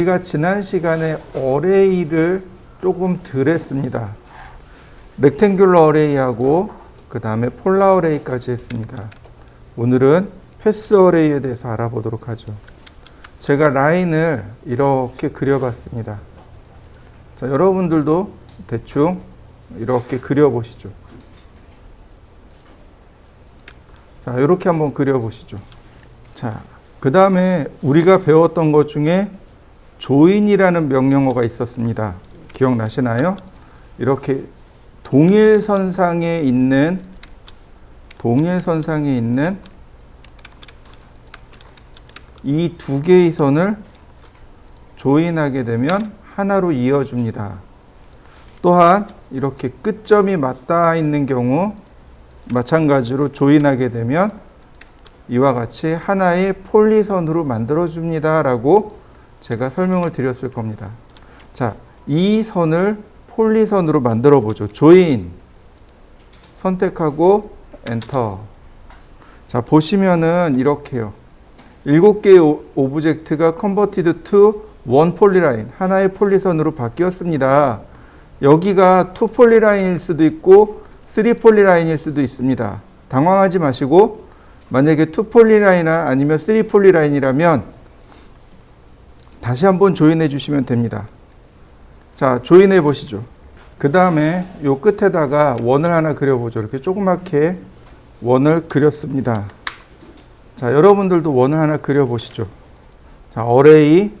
우리가 지난 시간에 어레이를 조금 덜 했습니다. 렉탱귤러 어레이하고 그 다음에 폴라 어레이까지 했습니다. 오늘은 패스 어레이에 대해서 알아보도록 하죠. 제가 라인을 이렇게 그려봤습니다. 자, 여러분들도 대충 이렇게 그려보시죠. 자, 이렇게 한번 그려보시죠. 자, 그 다음에 우리가 배웠던 것 중에 조인이라는 명령어가 있었습니다. 기억나시나요? 이렇게 동일선상에 있는 이 두 개의 선을 조인하게 되면 하나로 이어줍니다. 또한 이렇게 끝점이 맞닿아 있는 경우 마찬가지로 조인하게 되면 이와 같이 하나의 폴리선으로 만들어줍니다 라고 제가 설명을 드렸을 겁니다. 자, 이 선을 폴리선으로 만들어 보죠. 조인 선택하고 엔터. 자, 보시면은 이렇게요. 7개의 오브젝트가 converted to one polyline, 하나의 폴리선으로 바뀌었습니다. 여기가 2 폴리라인일 수도 있고 3 폴리라인일 수도 있습니다. 당황하지 마시고 만약에 2 폴리라인 아니면 3 폴리라인이라면 다시 한번 조인해 주시면 됩니다. 자, 조인해 보시죠. 그 다음에 요 끝에다가 원을 하나 그려보죠. 이렇게 조그맣게 원을 그렸습니다. 자, 여러분들도 원을 하나 그려보시죠. 자, 어레이.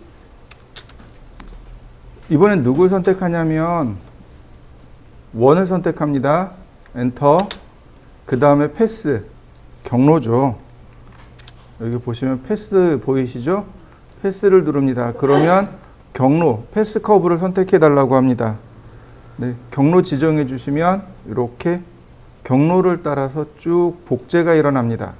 이번엔 누굴 선택하냐면 원을 선택합니다. 엔터. 그 다음에 패스. 경로죠. 여기 보시면 패스 보이시죠? 패스를 누릅니다. 그러면 경로, 패스 커브를 선택해 달라고 합니다. 네, 경로 지정해 주시면 이렇게 경로를 따라서 쭉 복제가 일어납니다.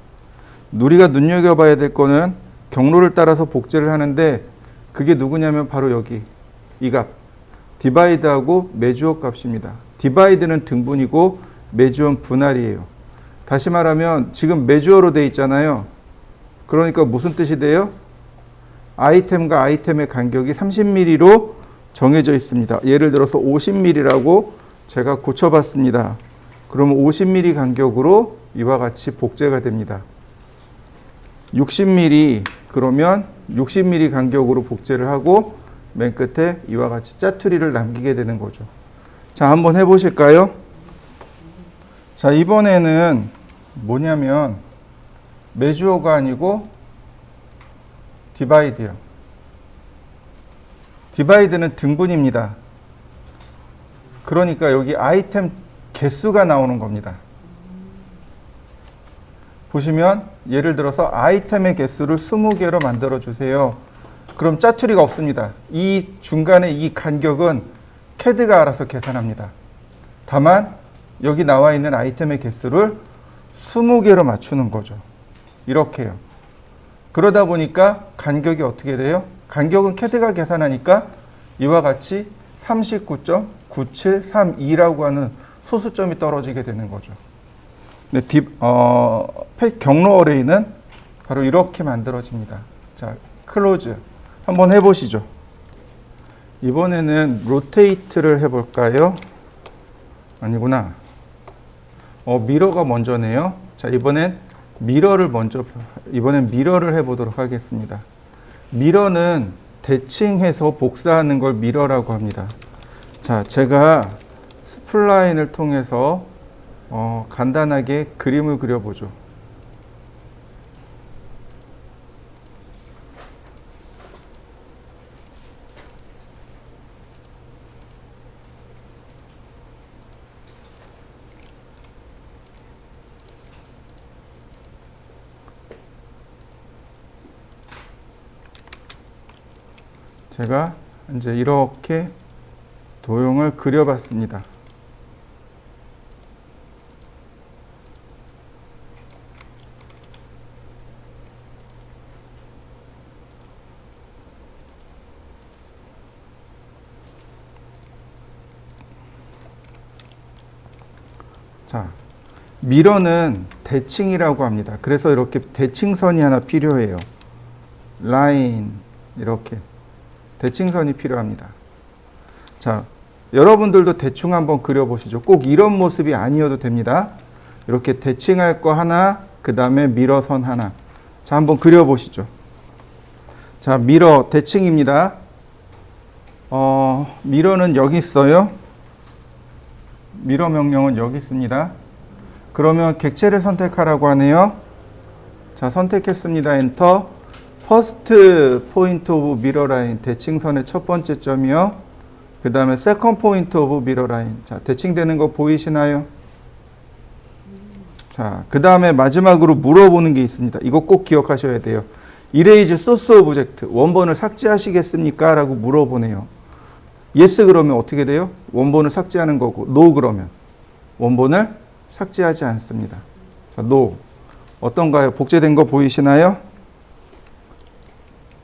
우리가 눈여겨봐야 될 거는 경로를 따라서 복제를 하는데 그게 누구냐면 바로 여기 이 값, 디바이드하고 메주어 값입니다. 디바이드는 등분이고 메주어는 분할이에요. 다시 말하면 지금 메주어로 돼 있잖아요. 그러니까 무슨 뜻이 돼요? 아이템과 아이템의 간격이 30mm로 정해져 있습니다. 예를 들어서 50mm라고 제가 고쳐봤습니다. 그러면 50mm 간격으로 이와 같이 복제가 됩니다. 60mm 그러면 60mm 간격으로 복제를 하고 맨 끝에 이와 같이 짜투리를 남기게 되는 거죠. 자, 한번 해보실까요? 자, 이번에는 뭐냐면 메주어가 아니고 디바이드요. 디바이드는 등분입니다. 그러니까 여기 아이템 개수가 나오는 겁니다. 보시면 예를 들어서 아이템의 개수를 20개로 만들어 주세요. 그럼 짜투리가 없습니다. 이 중간에 이 간격은 CAD가 알아서 계산합니다. 다만 여기 나와 있는 아이템의 개수를 20개로 맞추는 거죠. 이렇게요. 그러다 보니까 간격이 어떻게 돼요? 간격은 CAD가 계산하니까 이와 같이 39.9732라고 하는 소수점이 떨어지게 되는 거죠. 네, 경로 어레이는 바로 이렇게 만들어집니다. 자, 클로즈 한번 해보시죠. 이번에는 로테이트를 해볼까요? 아니구나. 미러가 먼저네요. 자, 이번엔 미러를 해보도록 하겠습니다. 미러는 대칭해서 복사하는 걸 미러라고 합니다. 자, 제가 스플라인을 통해서 간단하게 그림을 그려보죠. 제가 이제 이렇게 도형을 그려봤습니다. 자, 미러는 대칭이라고 합니다. 그래서 이렇게 대칭선이 하나 필요해요. 라인 이렇게 대칭선이 필요합니다. 자, 여러분들도 대충 한번 그려보시죠. 꼭 이런 모습이 아니어도 됩니다. 이렇게 대칭할 거 하나, 그 다음에 미러선 하나. 자, 한번 그려보시죠. 자, 미러 대칭입니다. 미러는 여기 있어요. 미러 명령은 여기 있습니다. 그러면 객체를 선택하라고 하네요. 자, 선택했습니다. 엔터. 퍼스트 포인트 오브 미러 라인, 대칭선의 첫 번째 점이요. 그 다음에 세컨 포인트 오브 미러 라인. 자, 대칭되는 거 보이시나요? 자, 그 다음에 마지막으로 물어보는 게 있습니다. 이거 꼭 기억하셔야 돼요. Erase source object, 원본을 삭제하시겠습니까? 라고 물어보네요. Yes 그러면 어떻게 돼요? 원본을 삭제하는 거고, No 그러면 원본을 삭제하지 않습니다. 자, No. 어떤가요? 복제된 거 보이시나요?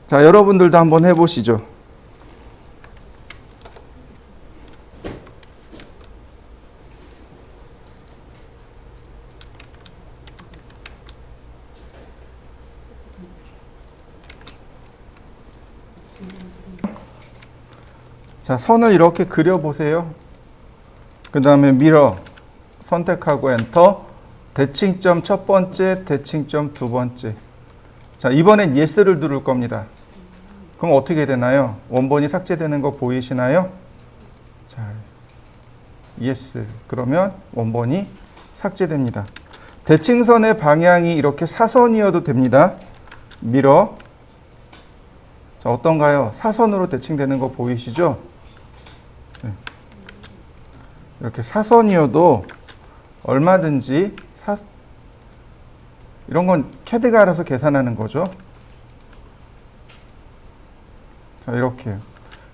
자, 여러분들도 한번 해보시죠. 자, 선을 이렇게 그려보세요. 그 다음에 미러 선택하고 엔터. 대칭점 첫 번째, 대칭점 두 번째. 자, 이번엔 Yes를 누를 겁니다. 그럼 어떻게 되나요? 원본이 삭제되는 거 보이시나요? 자, Yes. 그러면 원본이 삭제됩니다. 대칭선의 방향이 이렇게 사선이어도 됩니다. 미러. 자, 어떤가요? 사선으로 대칭되는 거 보이시죠? 네. 이렇게 사선이어도 얼마든지 이런 건 CAD가 알아서 계산하는 거죠. 자, 이렇게요.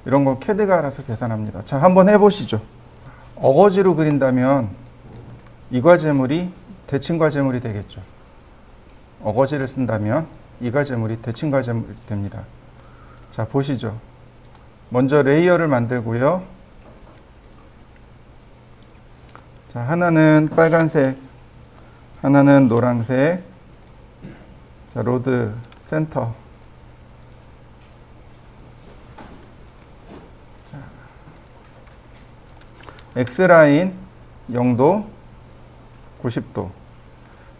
이런 건 CAD가 알아서 계산합니다. 자, 한번 해보시죠. 어거지로 그린다면 이 과제물이 대칭 과제물이 되겠죠. 어거지를 쓴다면 이 과제물이 대칭 과제물이 됩니다. 자, 보시죠. 먼저 레이어를 만들고요. 자, 하나는 빨간색, 하나는 노란색. 자, 로드 센터. 자, X라인 0도, 90도.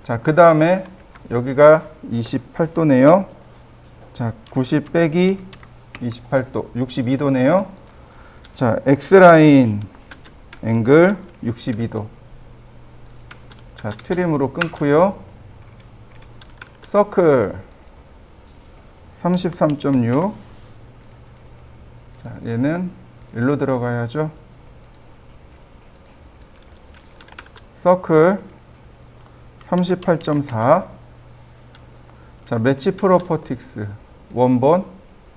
자, 그 다음에 여기가 28도네요. 자, 90 빼기 28도, 62도네요. 자, X라인 앵글 62도. 자, 트림으로 끊고요. 서클 33.6. 자, 얘는 일로 들어가야죠. 서클 38.4. 자, 매치 프로퍼틱스 원본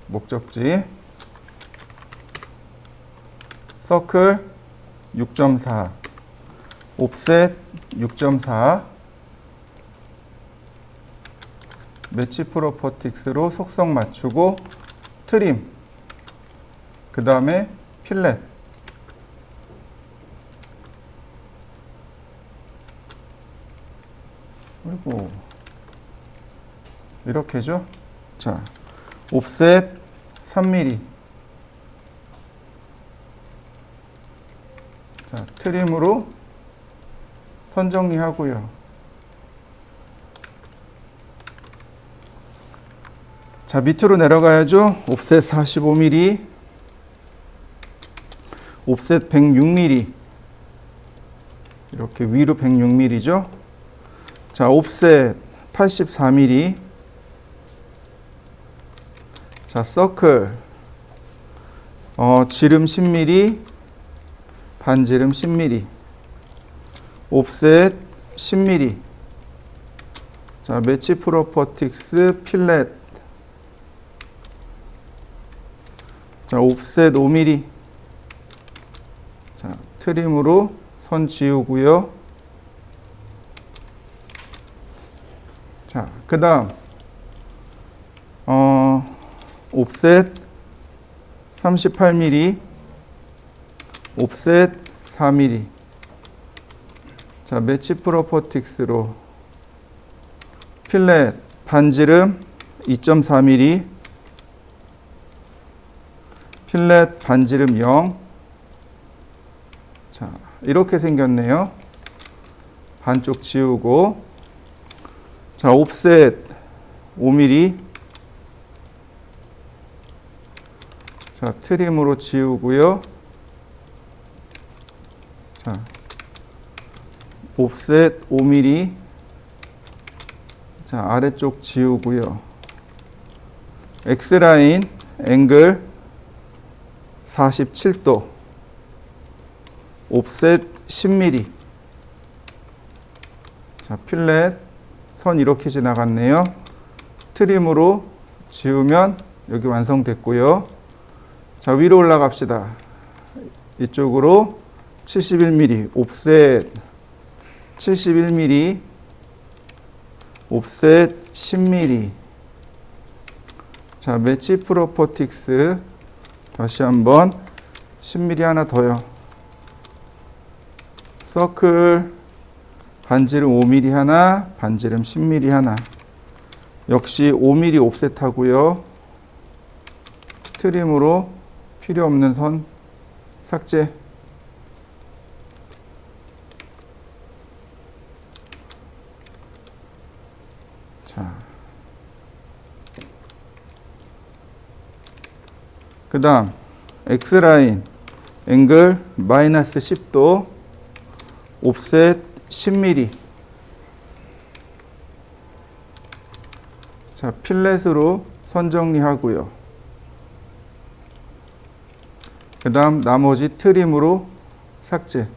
목적지 서클 6.4 옵셋 6.4 매치 프로퍼틱스로 속성 맞추고 트림 그 다음에 필렛 그리고 이렇게죠. 자, 옵셋 3mm. 자, 트림으로 선 정리하고요. 자, 밑으로 내려가야죠. 옵셋 45mm. 옵셋 106mm. 이렇게 위로 106mm죠. 자, 옵셋 84mm. 자, 서클 지름 10mm, 반지름 10mm, 옵셋 10mm. 자, 매치 프로퍼틱스 필렛. 자, 옵셋 5mm. 자, 트림으로 선 지우고요. 자, 그 다음 옵셋 38mm, 옵셋 4mm. 자, 매치 프로퍼틱스로 필렛 반지름 2.4mm. 필렛 반지름 0. 자, 이렇게 생겼네요. 반쪽 지우고, 자, 옵셋 5mm. 자, 트림으로 지우고요. 자, 옵셋 5mm. 자, 아래쪽 지우고요. X라인 앵글 47도. 옵셋 10mm. 자, 필렛 선 이렇게 지나갔네요. 트림으로 지우면 여기 완성됐고요. 자, 위로 올라갑시다. 이쪽으로 71mm, 옵셋 71mm, 옵셋 10mm. 자, 매치 프로퍼틱스 다시 한번 10mm 하나 더요. 서클 반지름 5mm 하나, 반지름 10mm 하나. 역시 5mm 옵셋 하고요. 트림으로 필요 없는 선 삭제. 자, 그 다음 X라인 앵글 마이너스 10도, 옵셋 10mm. 자, 필렛으로 선 정리하고요. 그 다음 나머지 트림으로 삭제.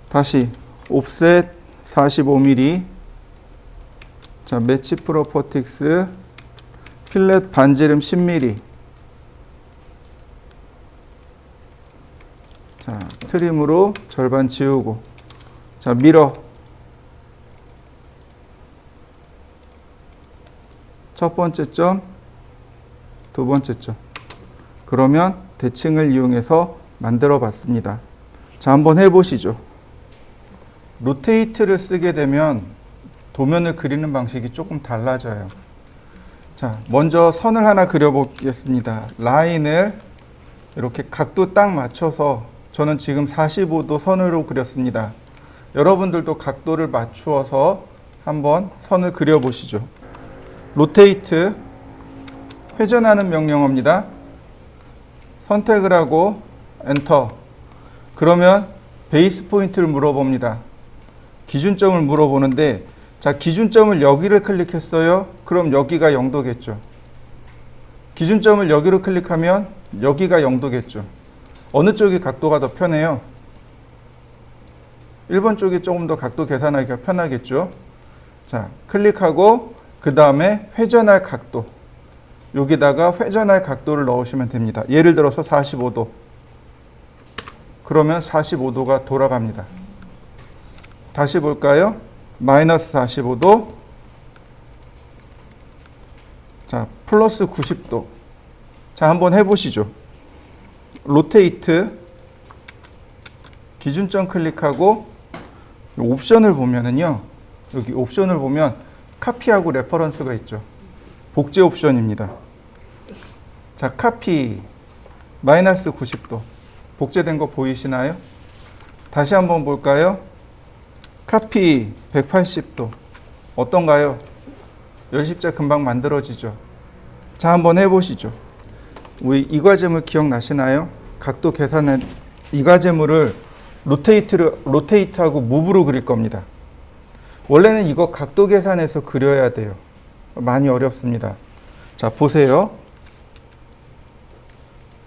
다시 옵셋 45mm. 자, 매치 프로퍼틱스 필렛 반지름 10mm. 자, 트림으로 절반 지우고. 자, 미러. 첫 번째 점, 두 번째 점. 그러면 대칭을 이용해서 만들어 봤습니다. 자, 한번 해보시죠. 로테이트를 쓰게 되면 도면을 그리는 방식이 조금 달라져요. 자, 먼저 선을 하나 그려보겠습니다. 라인을 이렇게 각도 딱 맞춰서, 저는 지금 45도 선으로 그렸습니다. 여러분들도 각도를 맞추어서 한번 선을 그려보시죠. 로테이트, 회전하는 명령어입니다. 선택을 하고 엔터. 그러면 베이스 포인트를 물어봅니다. 기준점을 물어보는데, 자, 기준점을 여기를 클릭했어요. 그럼 여기가 0도겠죠. 기준점을 여기로 클릭하면 여기가 0도겠죠. 어느 쪽이 각도가 더 편해요? 1번 쪽이 조금 더 각도 계산하기가 편하겠죠. 자, 클릭하고 그 다음에 회전할 각도. 여기다가 회전할 각도를 넣으시면 됩니다. 예를 들어서 45도. 그러면 45도가 돌아갑니다. 다시 볼까요? 마이너스 45도. 자, 플러스 90도. 자, 한번 해보시죠. 로테이트, 기준점 클릭하고 옵션을 보면은요, 여기 옵션을 보면 카피하고 레퍼런스가 있죠. 복제 옵션입니다. 자, 카피 마이너스 90도 복제된 거 보이시나요? 다시 한번 볼까요? 카피 180도 어떤가요? 열십자 금방 만들어지죠. 자, 한번 해보시죠. 우리 이과제물 기억나시나요? 각도 계산한 이과제물을 로테이트하고 무브로 그릴 겁니다. 원래는 이거 각도 계산해서 그려야 돼요. 많이 어렵습니다. 자, 보세요.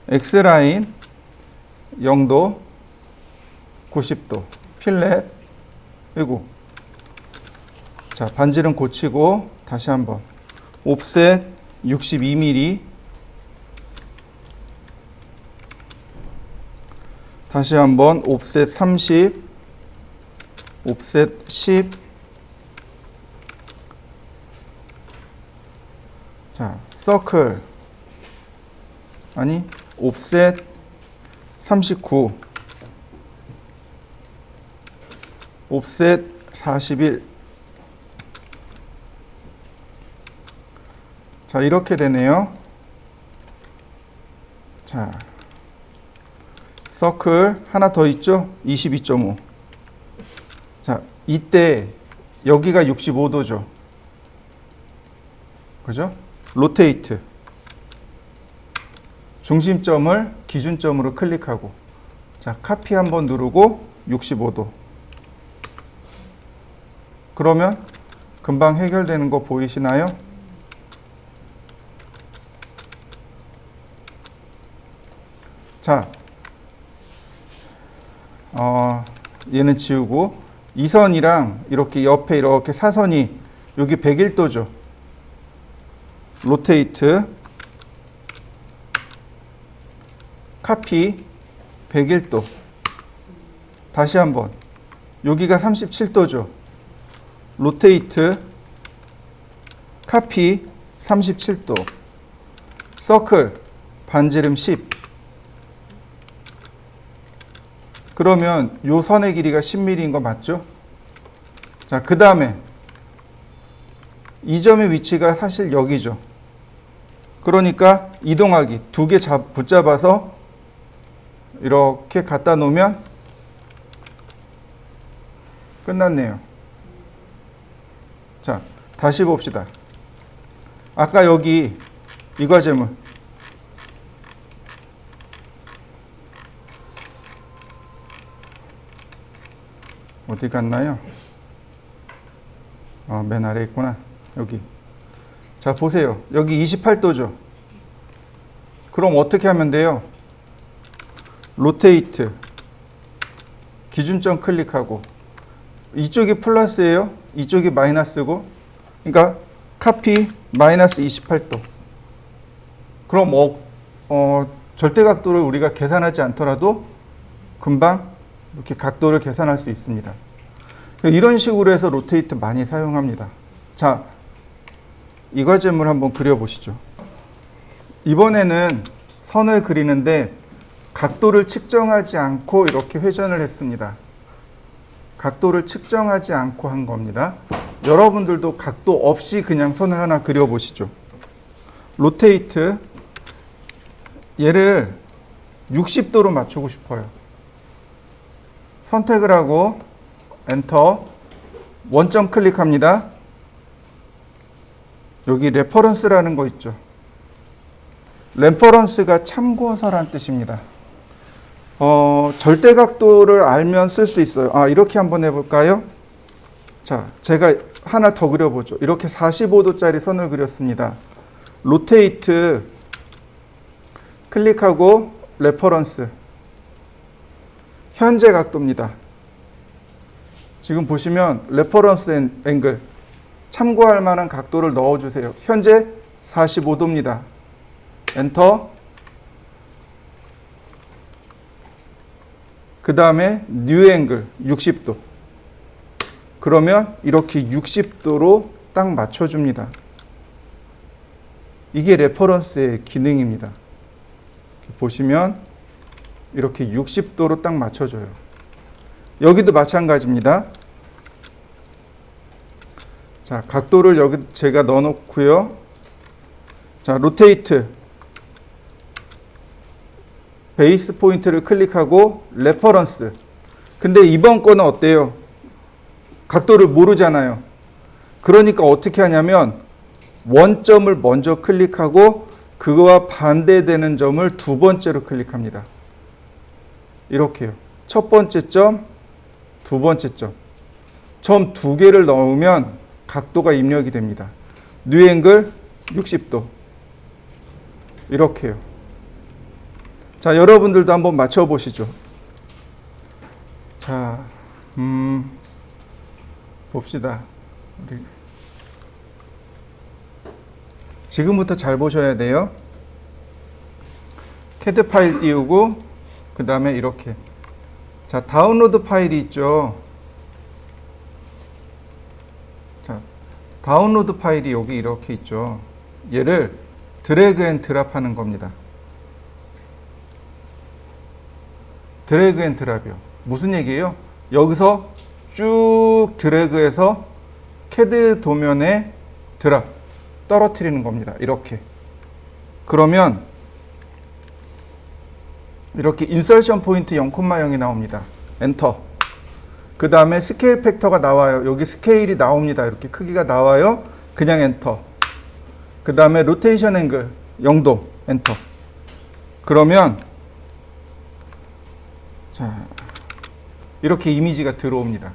X라인 0도 90도 필렛. 그리고 자, 반지름 고치고 다시 한번 옵셋 62mm. 다시 한번 옵셋 30, 옵셋 10. 자, 서클 아니 옵셋 39, 옵셋 41. 자, 이렇게 되네요. 자, 서클 하나 더 있죠? 22.5. 자, 이때 여기가 65도죠. 그죠? 로테이트. 중심점을 기준점으로 클릭하고, 자, 카피 한번 누르고 65도. 그러면 금방 해결되는 거 보이시나요? 자, 얘는 지우고, 이 선이랑 이렇게 옆에 이렇게 사선이 여기 101도죠. 로테이트, 카피 101도. 다시 한번, 여기가 37도죠. 로테이트, 카피 37도. 서클, 반지름 10. 그러면 요 선의 길이가 10mm인 거 맞죠? 자, 그 다음에 이 점의 위치가 사실 여기죠. 그러니까 이동하기, 두 개 붙잡아서 이렇게 갖다 놓으면 끝났네요. 자, 다시 봅시다. 아까 여기 이 과제물 어디 갔나요? 맨 아래 있구나. 여기. 자, 보세요. 여기 28도죠. 그럼 어떻게 하면 돼요? 로테이트, 기준점 클릭하고, 이쪽이 플러스예요. 이쪽이 마이너스고, 그러니까 카피 마이너스 28도. 그럼 절대각도를 우리가 계산하지 않더라도 금방 이렇게 각도를 계산할 수 있습니다. 이런 식으로 해서 로테이트 많이 사용합니다. 자, 이 과제물 한번 그려보시죠. 이번에는 선을 그리는데 각도를 측정하지 않고 이렇게 회전을 했습니다. 각도를 측정하지 않고 한 겁니다. 여러분들도 각도 없이 그냥 선을 하나 그려보시죠. 로테이트, 얘를 60도로 맞추고 싶어요. 선택을 하고 엔터, 원점 클릭합니다. 여기 레퍼런스라는 거 있죠. 레퍼런스가 참고서란 뜻입니다. 절대각도를 알면 쓸 수 있어요. 이렇게 한번 해볼까요? 자, 제가 하나 더 그려보죠. 이렇게 45도짜리 선을 그렸습니다. 로테이트 클릭하고 레퍼런스, 현재 각도입니다. 지금 보시면 레퍼런스 앵글, 참고할 만한 각도를 넣어주세요. 현재 45도입니다. 엔터. 그 다음에 뉴 앵글 60도. 그러면 이렇게 60도로 딱 맞춰줍니다. 이게 레퍼런스의 기능입니다. 보시면 이렇게 60도로 딱 맞춰줘요. 여기도 마찬가지입니다. 자, 각도를 여기 제가 넣어놓고요. 자, 로테이트, 베이스 포인트를 클릭하고 레퍼런스. 근데 이번 거는 어때요? 각도를 모르잖아요. 그러니까 어떻게 하냐면 원점을 먼저 클릭하고 그거와 반대되는 점을 두 번째로 클릭합니다. 이렇게요. 첫 번째 점, 두 번째 점. 점 두 개를 넣으면 각도가 입력이 됩니다. 뉴 앵글 60도. 이렇게요. 자, 여러분들도 한번 맞춰 보시죠. 자, 봅시다. 우리 지금부터 잘 보셔야 돼요. 캐드 파일 띄우고 그 다음에 이렇게, 자, 다운로드 파일이 있죠. 자, 다운로드 파일이 여기 이렇게 있죠. 얘를 드래그 앤 드랍 하는 겁니다. 드래그 앤 드랍이요. 무슨 얘기예요? 여기서 쭉 드래그해서 캐드 도면에 드랍. 떨어뜨리는 겁니다. 이렇게. 그러면 이렇게 인설션 포인트 0,0이 나옵니다. 엔터. 그 다음에 스케일 팩터가 나와요. 여기 스케일이 나옵니다. 이렇게 크기가 나와요. 그냥 엔터. 그 다음에 로테이션 앵글 0도 엔터. 그러면 자, 이렇게 이미지가 들어옵니다.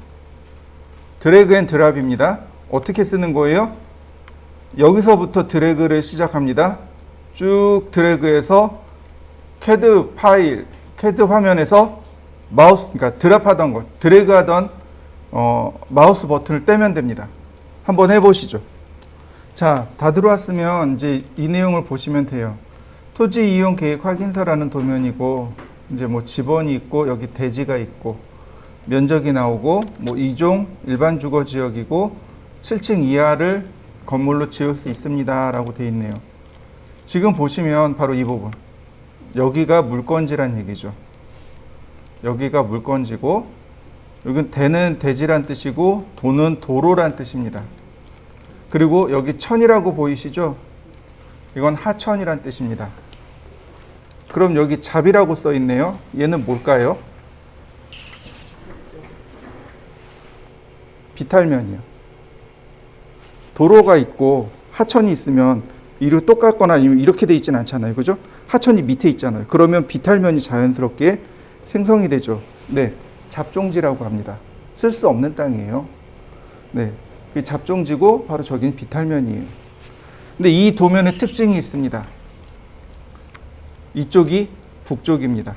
드래그 앤 드랍입니다. 어떻게 쓰는 거예요? 여기서부터 드래그를 시작합니다. 쭉 드래그해서 CAD 파일, CAD 화면에서 마우스, 그러니까 드랍하던 것, 드래그하던 마우스 버튼을 떼면 됩니다. 한번 해보시죠. 자, 다 들어왔으면 이제 이 내용을 보시면 돼요. 토지 이용 계획 확인서라는 도면이고, 이제 뭐 지번이 있고, 여기 대지가 있고, 면적이 나오고, 뭐 2종 일반 주거 지역이고, 7층 이하를 건물로 지을 수 있습니다. 라고 되어 있네요. 지금 보시면 바로 이 부분. 여기가 물건지란 얘기죠. 여기가 물건지고, 여기는 대는 대지란 뜻이고, 도는 도로란 뜻입니다. 그리고 여기 천이라고 보이시죠? 이건 하천이란 뜻입니다. 그럼 여기 잡이라고 써 있네요. 얘는 뭘까요? 비탈면이요. 도로가 있고 하천이 있으면 이로 똑같거나 이렇게 돼 있진 않잖아요. 그죠? 하천이 밑에 있잖아요. 그러면 비탈면이 자연스럽게 생성이 되죠. 네, 잡종지라고 합니다. 쓸 수 없는 땅이에요. 네, 그 잡종지고 바로 저기는 비탈면이에요. 근데 이 도면의 특징이 있습니다. 이쪽이 북쪽입니다.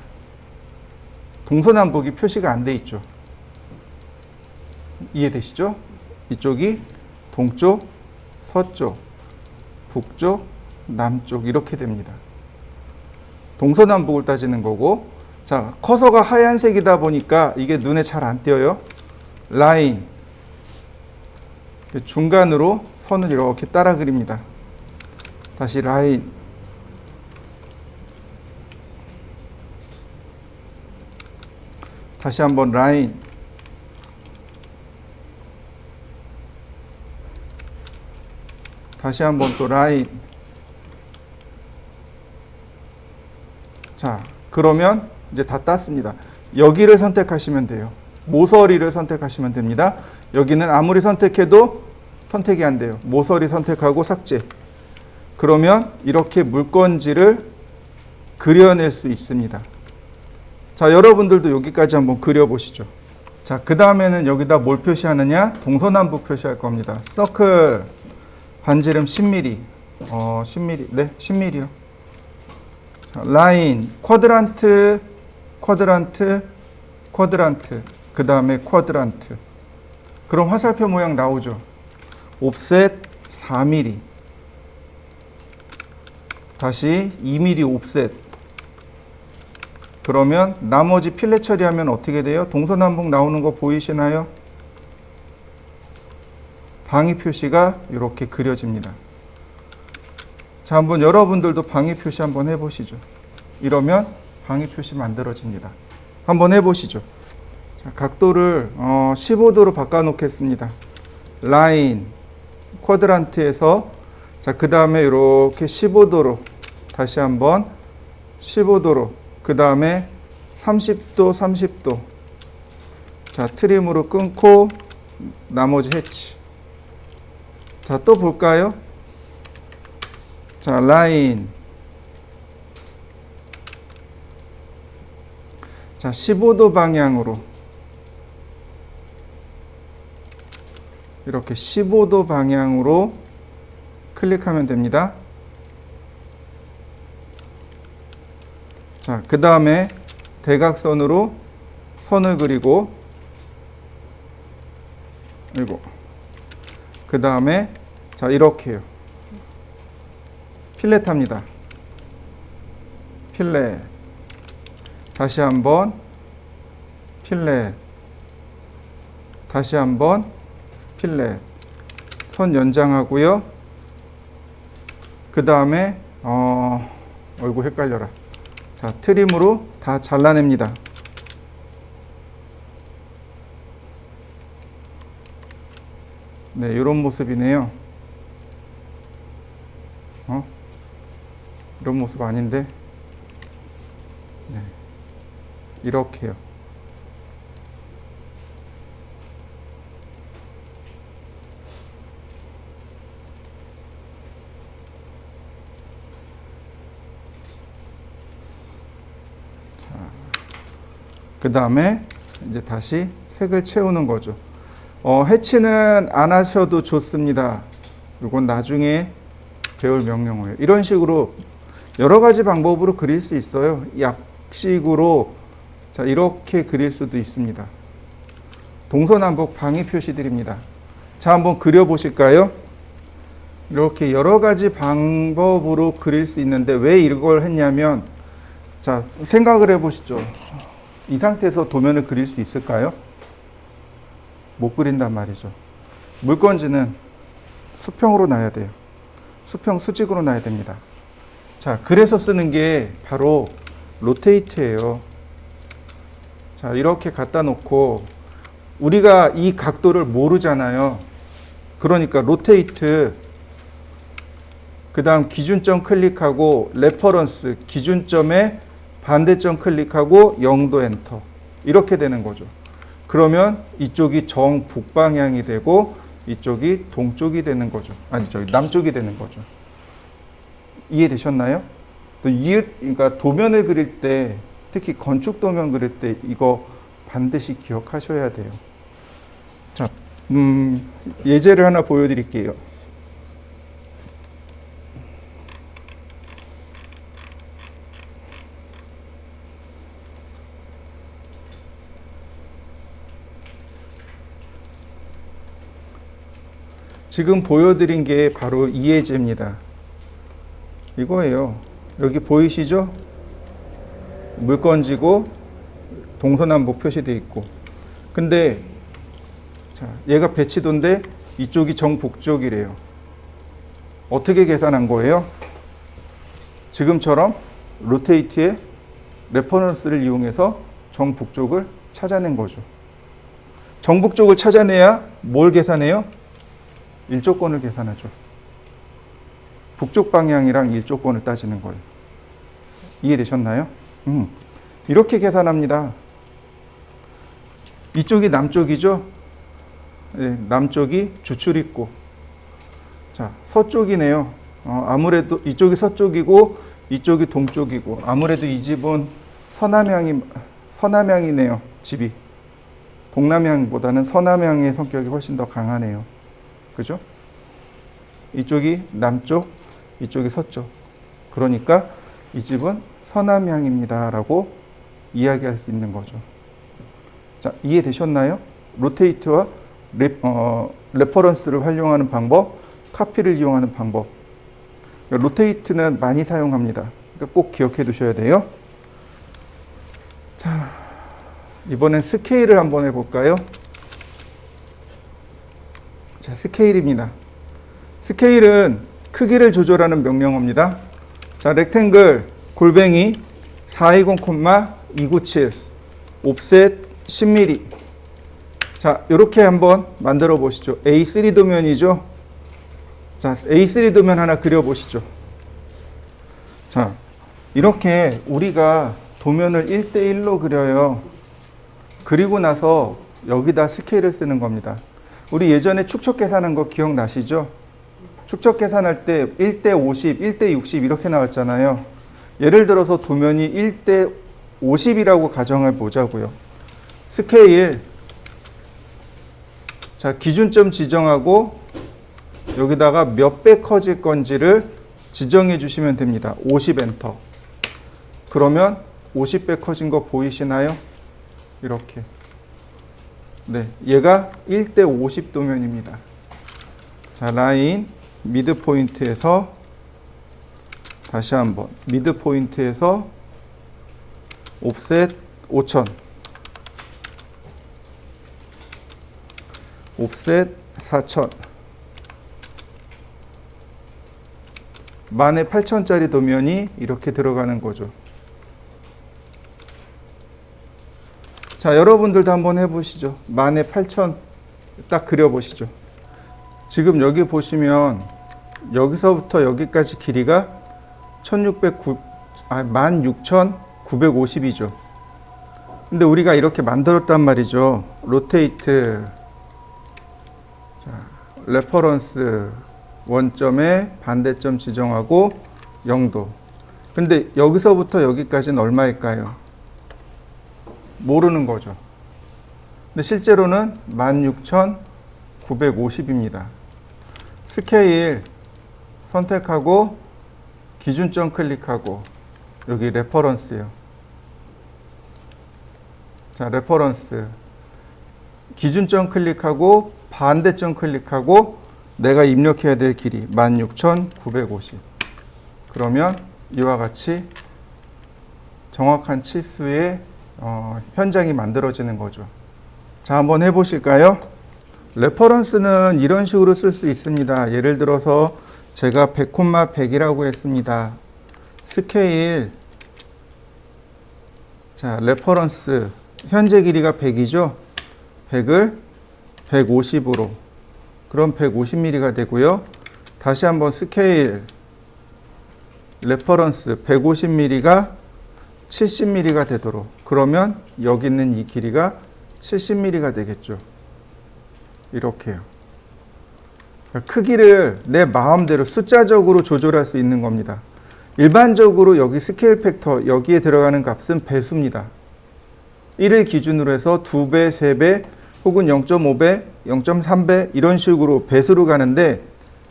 동서남북이 표시가 안 돼 있죠. 이해되시죠? 이쪽이 동쪽, 서쪽, 북쪽, 남쪽 이렇게 됩니다. 동서남북을 따지는 거고, 자, 커서가 하얀색이다 보니까 이게 눈에 잘 안 띄어요. 라인, 중간으로 선을 이렇게 따라 그립니다. 다시 라인, 다시 한번 라인, 다시 한번 또 라인. 자, 그러면 이제 다 땄습니다. 여기를 선택하시면 돼요. 모서리를 선택하시면 됩니다. 여기는 아무리 선택해도 선택이 안 돼요. 모서리 선택하고 삭제. 그러면 이렇게 물건지를 그려낼 수 있습니다. 자, 여러분들도 여기까지 한번 그려보시죠. 자, 그 다음에는 여기다 뭘 표시하느냐? 동서남북 표시할 겁니다. 서클, 반지름 10mm. 10mm. 네, 10mm요. 자, 라인, 쿼드란트, 쿼드란트, 쿼드란트. 그 다음에 쿼드란트. 그럼 화살표 모양 나오죠. 옵셋 4mm. 다시 2mm 옵셋. 그러면 나머지 필렛 처리하면 어떻게 돼요? 동서남북 나오는 거 보이시나요? 방위 표시가 이렇게 그려집니다. 자, 한번 여러분들도 방위 표시 한번 해보시죠. 이러면 방위 표시 만들어집니다. 한번 해보시죠. 자, 각도를 15도로 바꿔놓겠습니다. 라인, 쿼드란트에서 자, 그 다음에 이렇게 15도로 다시 한번 15도로 그 다음에 30도, 30도. 자, 트림으로 끊고 나머지 해치. 자, 또 볼까요? 자, 라인. 자, 15도 방향으로. 이렇게 15도 방향으로 클릭하면 됩니다. 자, 그 다음에 대각선으로 선을 그리고, 그리고 그 다음에 자, 이렇게요. 필렛 합니다. 필렛. 다시 한번 필렛. 다시 한번 필렛. 선 연장하고요. 그 다음에 어이구 헷갈려라. 자, 트림으로 다 잘라냅니다. 네, 이런 모습이네요. 이런 모습 아닌데. 네. 이렇게요. 그 다음에 이제 다시 색을 채우는 거죠. 해치는 안 하셔도 좋습니다. 이건 나중에 배울 명령어예요. 이런 식으로 여러 가지 방법으로 그릴 수 있어요. 약식으로 자 이렇게 그릴 수도 있습니다. 동서남북 방위 표시들입니다. 자 한번 그려 보실까요? 이렇게 여러 가지 방법으로 그릴 수 있는데 왜 이걸 했냐면 자 생각을 해 보시죠. 이 상태에서 도면을 그릴 수 있을까요? 못 그린단 말이죠. 물건지는 수평으로 놔야 돼요. 수평 수직으로 놔야 됩니다. 자, 그래서 쓰는 게 바로 로테이트예요. 자, 이렇게 갖다 놓고 우리가 이 각도를 모르잖아요. 그러니까 로테이트 그 다음 기준점 클릭하고 레퍼런스 기준점에 반대점 클릭하고 0도 엔터 이렇게 되는 거죠. 그러면 이쪽이 정북방향이 되고 이쪽이 동쪽이 되는 거죠. 아니 저기 남쪽이 되는 거죠. 이해되셨나요? 그러니까 도면을 그릴 때 특히 건축 도면 그릴 때 이거 반드시 기억하셔야 돼요. 자, 예제를 하나 보여드릴게요. 지금 보여드린 게 바로 이 예제입니다. 이거예요. 여기 보이시죠? 물건지고 동서남북 표시되어 있고 근데 자, 얘가 배치도인데 이쪽이 정북쪽이래요. 어떻게 계산한 거예요? 지금처럼 로테이트의 레퍼런스를 이용해서 정북쪽을 찾아낸 거죠. 정북쪽을 찾아내야 뭘 계산해요? 일조권을 계산하죠. 북쪽 방향이랑 일조권을 따지는 거예요. 이해되셨나요? 이렇게 계산합니다. 이쪽이 남쪽이죠? 네, 남쪽이 주출입구. 자, 서쪽이네요. 아무래도 이쪽이 서쪽이고 이쪽이 동쪽이고 아무래도 이 집은 서남향이네요. 집이. 동남향보다는 서남향의 성격이 훨씬 더 강하네요. 그죠? 이쪽이 남쪽, 이쪽이 서쪽. 그러니까 이 집은 서남향입니다. 라고 이야기할 수 있는 거죠. 자, 이해되셨나요? 로테이트와 레퍼런스를 활용하는 방법, 카피를 이용하는 방법. 로테이트는 많이 사용합니다. 그러니까 꼭 기억해 두셔야 돼요. 자, 이번엔 스케일을 한번 해볼까요? 자, 스케일입니다. 스케일은 크기를 조절하는 명령어입니다. 자, 렉탱글 골뱅이 420,297 옵셋 10mm. 자, 이렇게 한번 만들어 보시죠. A3 도면이죠. 자, A3 도면 하나 그려 보시죠. 자, 이렇게 우리가 도면을 1대1로 그려요. 그리고 나서 여기다 스케일을 쓰는 겁니다. 우리 예전에 축척 계산한 거 기억나시죠? 축척 계산할 때 1대 50, 1대 60 이렇게 나왔잖아요. 예를 들어서 도면이 1대 50이라고 가정해 보자고요. 스케일 자, 기준점 지정하고 여기다가 몇 배 커질 건지를 지정해 주시면 됩니다. 50 엔터. 그러면 50배 커진 거 보이시나요? 이렇게. 네, 얘가 1대 50 도면입니다. 자, 라인 미드 포인트에서 다시 한번 미드 포인트에서 옵셋 5000 옵셋 4000 18,000짜리 도면이 이렇게 들어가는 거죠. 자, 여러분들도 한번 해보시죠. 18,000 딱 그려보시죠. 지금 여기 보시면 여기서부터 여기까지 길이가 16,950이죠. 근데 우리가 이렇게 만들었단 말이죠. 로테이트, 자, 레퍼런스 원점에 반대점 지정하고 0도. 근데 여기서부터 여기까지는 얼마일까요? 모르는 거죠. 근데 실제로는 16,950입니다. 스케일 선택하고 기준점 클릭하고 여기 레퍼런스요. 자, 레퍼런스 기준점 클릭하고 반대점 클릭하고 내가 입력해야 될 길이 16,950. 그러면 이와 같이 정확한 치수의 현장이 만들어지는 거죠. 자, 한번 해보실까요? 레퍼런스는 이런 식으로 쓸 수 있습니다. 예를 들어서 제가 100,100이라고 했습니다. 스케일, 자, 레퍼런스 현재 길이가 100이죠. 100을 150으로, 그럼 150mm가 되고요. 다시 한번 스케일, 레퍼런스 150mm가 70mm가 되도록, 그러면 여기 있는 이 길이가 70mm가 되겠죠. 이렇게요. 크기를 내 마음대로 숫자적으로 조절할 수 있는 겁니다. 일반적으로 여기 스케일 팩터, 여기에 들어가는 값은 배수입니다. 1을 기준으로 해서 2배, 3배, 혹은 0.5배, 0.3배 이런 식으로 배수로 가는데,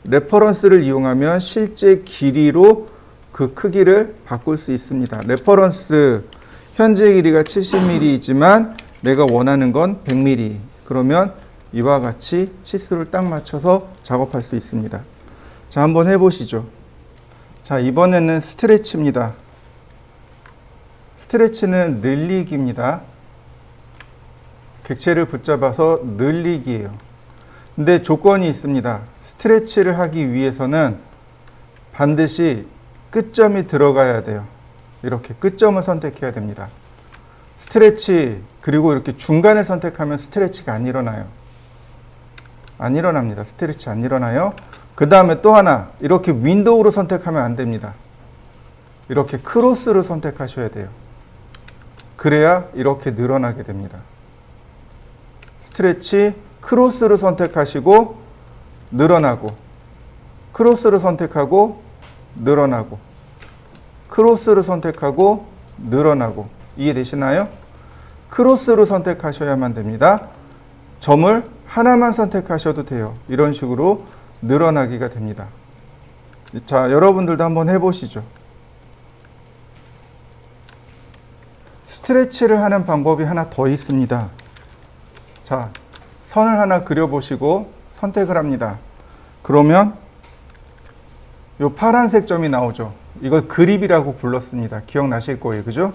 레퍼런스를 이용하면 실제 길이로 그 크기를 바꿀 수 있습니다. 레퍼런스 현재 길이가 70mm이지만 내가 원하는 건 100mm. 그러면 이와 같이 치수를 딱 맞춰서 작업할 수 있습니다. 자, 한번 해보시죠. 자, 이번에는 스트레치입니다. 스트레치는 늘리기입니다. 객체를 붙잡아서 늘리기예요. 근데 조건이 있습니다. 스트레치를 하기 위해서는 반드시 끝점이 들어가야 돼요. 이렇게 끝점을 선택해야 됩니다. 스트레치, 그리고 이렇게 중간을 선택하면 스트레치가 안 일어나요. 안 일어납니다. 스트레치 안 일어나요. 그 다음에 또 하나, 이렇게 윈도우로 선택하면 안 됩니다. 이렇게 크로스로 선택하셔야 돼요. 그래야 이렇게 늘어나게 됩니다. 스트레치, 크로스로 선택하시고 늘어나고, 크로스로 선택하고 늘어나고, 크로스로 선택하고 늘어나고. 이해되시나요? 크로스로 선택하셔야만 됩니다. 점을 하나만 선택하셔도 돼요. 이런 식으로 늘어나기가 됩니다. 자, 여러분들도 한번 해보시죠. 스트레치를 하는 방법이 하나 더 있습니다. 자, 선을 하나 그려보시고 선택을 합니다. 그러면 이 파란색 점이 나오죠. 이걸 그립이라고 불렀습니다. 기억나실 거예요. 그죠?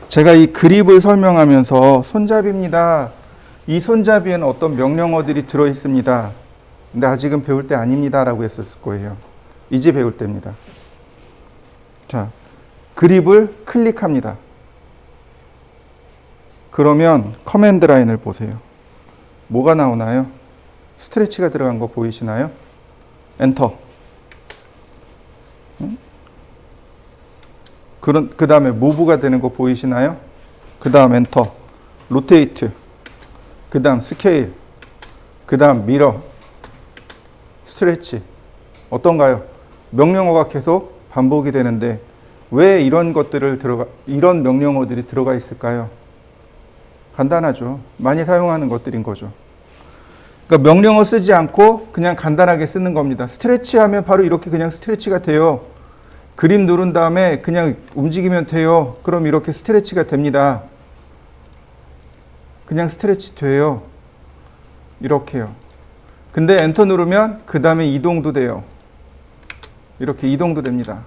제가 이 그립을 설명하면서 손잡이입니다. 이 손잡이에는 어떤 명령어들이 들어있습니다. 근데 아직은 배울 때 아닙니다. 라고 했었을 거예요. 이제 배울 때입니다. 자, 그립을 클릭합니다. 그러면 커맨드 라인을 보세요. 뭐가 나오나요? 스트레치가 들어간 거 보이시나요? 엔터. 그 다음에 무브가 되는 거 보이시나요? 그 다음 엔터. 로테이트. 그 다음 스케일. 그 다음 미러. 스트레치. 어떤가요? 명령어가 계속 반복이 되는데 왜 이런 명령어들이 들어가 있을까요? 간단하죠. 많이 사용하는 것들인 거죠. 그러니까 명령어 쓰지 않고 그냥 간단하게 쓰는 겁니다. 스트레치 하면 바로 이렇게 그냥 스트레치가 돼요. 그림 누른 다음에 그냥 움직이면 돼요. 그럼 이렇게 스트레치가 됩니다. 그냥 스트레치 돼요. 이렇게요. 근데 엔터 누르면 그 다음에 이동도 돼요. 이렇게 이동도 됩니다.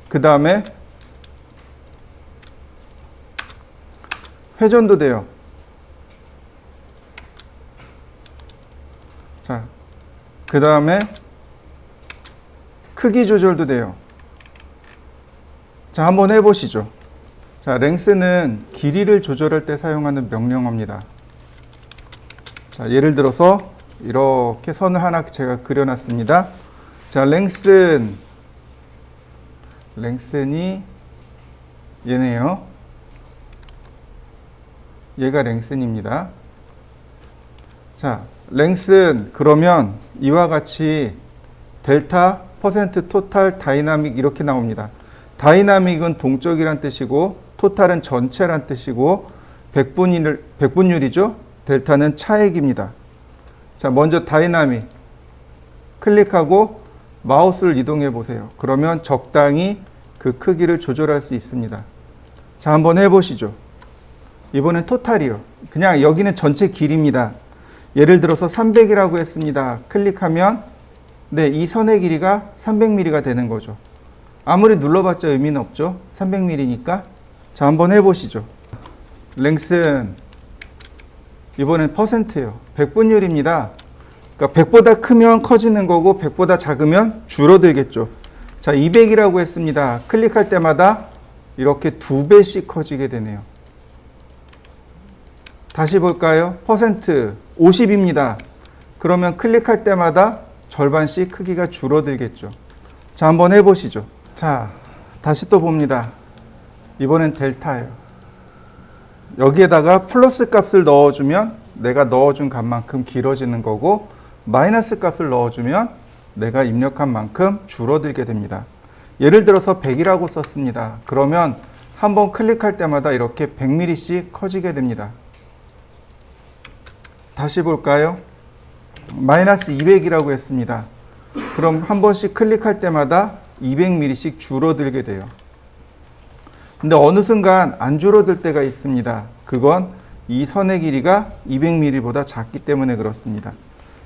그 다음에 회전도 돼요. 자, 그 다음에 크기 조절도 돼요. 자, 한번 해보시죠. 자, 랭스는 길이를 조절할 때 사용하는 명령어입니다. 자, 예를 들어서 이렇게 선을 하나 제가 그려놨습니다. 자, 랭슨이 얘네요. 얘가 랭슨입니다. 자, 랭슨 그러면 이와 같이 델타 퍼센트 토탈 다이나믹 이렇게 나옵니다. 다이나믹은 동적이란 뜻이고 토탈은 전체란 뜻이고 백분율이죠. 델타는 차액입니다. 자, 먼저 다이나믹 클릭하고 마우스를 이동해 보세요. 그러면 적당히 그 크기를 조절할 수 있습니다. 자, 한번 해보시죠. 이번엔 토탈이요. 그냥 여기는 전체 길이입니다. 예를 들어서 300이라고 했습니다. 클릭하면 네, 이 선의 길이가 300mm가 되는 거죠. 아무리 눌러봤자 의미는 없죠. 300mm니까. 자, 한번 해보시죠. 랭슨 이번엔 퍼센트예요. 백분율입니다. 그러니까 100보다 크면 커지는 거고 100보다 작으면 줄어들겠죠. 자, 200이라고 했습니다. 클릭할 때마다 이렇게 2배씩 커지게 되네요. 다시 볼까요? 퍼센트 50입니다. 그러면 클릭할 때마다 절반씩 크기가 줄어들겠죠. 자, 한번 해보시죠. 자, 다시 또 봅니다. 이번엔 델타예요. 여기에다가 플러스 값을 넣어주면 내가 넣어준 값만큼 길어지는 거고 마이너스 값을 넣어주면 내가 입력한 만큼 줄어들게 됩니다. 예를 들어서 100이라고 썼습니다. 그러면 한번 클릭할 때마다 이렇게 100mm씩 커지게 됩니다. 다시 볼까요? 마이너스 200이라고 했습니다. 그럼 한 번씩 클릭할 때마다 200mm씩 줄어들게 돼요. 근데 어느 순간 안 줄어들 때가 있습니다. 그건 이 선의 길이가 200mm보다 작기 때문에 그렇습니다.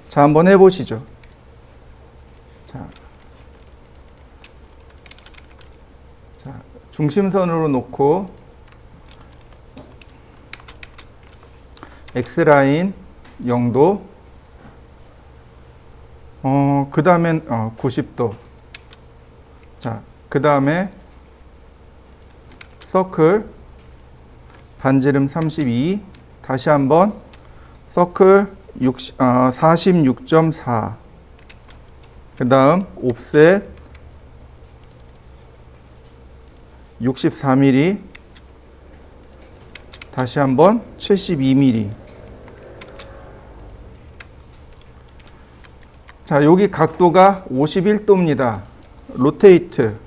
자, 한번 해보시죠. 자, 중심선으로 놓고 X라인 0도, 그 다음엔 90도. 자, 그 다음에 서클 반지름 32, 다시 한번 서클 46.4, 그 다음 옵셋 64mm, 다시 한번 72mm. 자, 여기 각도가 51도입니다. 로테이트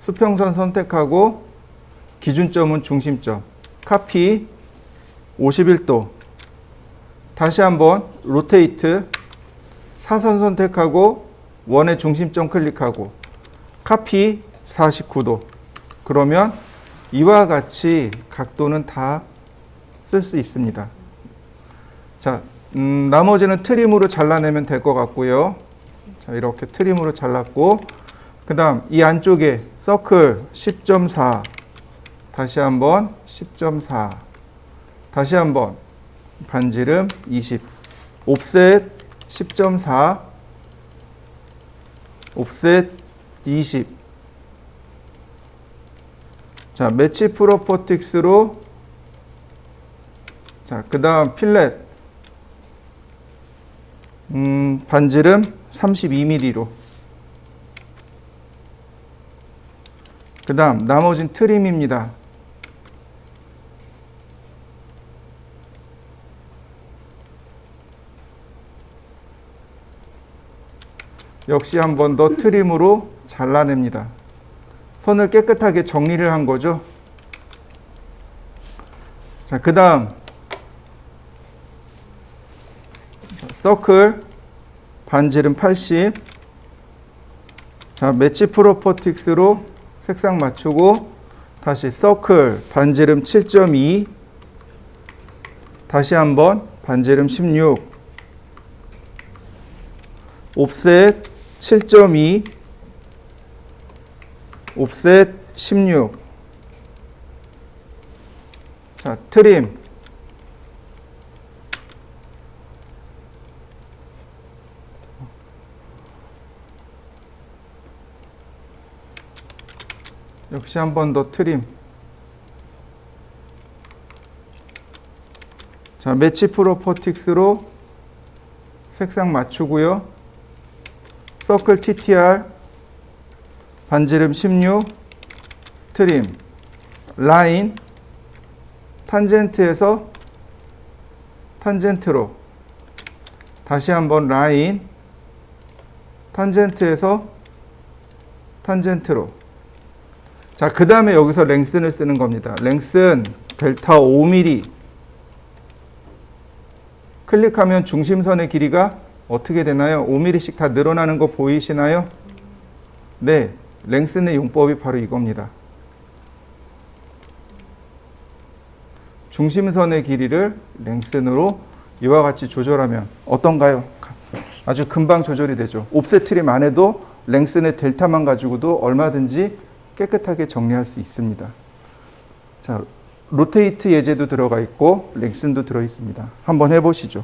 수평선 선택하고 기준점은 중심점, 카피 51도. 다시 한번 로테이트 사선 선택하고 원의 중심점 클릭하고 카피 49도. 그러면 이와 같이 각도는 다 쓸 수 있습니다. 자, 나머지는 트림으로 잘라내면 될 것 같고요. 자, 이렇게 트림으로 잘랐고, 그 다음 이 안쪽에 서클 10.4, 다시 한번 10.4, 다시 한번 반지름 20, 옵셋 10.4, 옵셋 20. 자, 매치 프로퍼틱스로, 자, 그 다음 필렛 반지름 32mm로, 그 다음 나머진 트림입니다. 역시 한 번 더 트림으로 잘라냅니다. 선을 깨끗하게 정리를 한 거죠. 자, 그 다음 서클 반지름 80. 자, 매치 프로퍼틱스로 색상 맞추고 다시 서클 반지름 7.2, 다시 한번 반지름 16, 옵셋 7.2, 옵셋 16. 자, 트림 역시 한 번 더 트림. 자, 매치 프로퍼틱스로 색상 맞추고요. 서클 TTR, 반지름 16, 트림, 라인, 탄젠트에서 탄젠트로, 다시 한번 라인, 탄젠트에서 탄젠트로. 자, 그 다음에 여기서 랭슨을 쓰는 겁니다. 랭슨 델타 5mm. 클릭하면 중심선의 길이가 어떻게 되나요? 5mm씩 다 늘어나는 거 보이시나요? 네, 랭슨의 용법이 바로 이겁니다. 중심선의 길이를 랭슨으로 이와 같이 조절하면 어떤가요? 아주 금방 조절이 되죠. 옵셋 트림 안 해도 랭슨의 델타만 가지고도 얼마든지 깨끗하게 정리할 수 있습니다. 자, 로테이트 예제도 들어가 있고 랭슨도 들어 있습니다. 한번 해보시죠.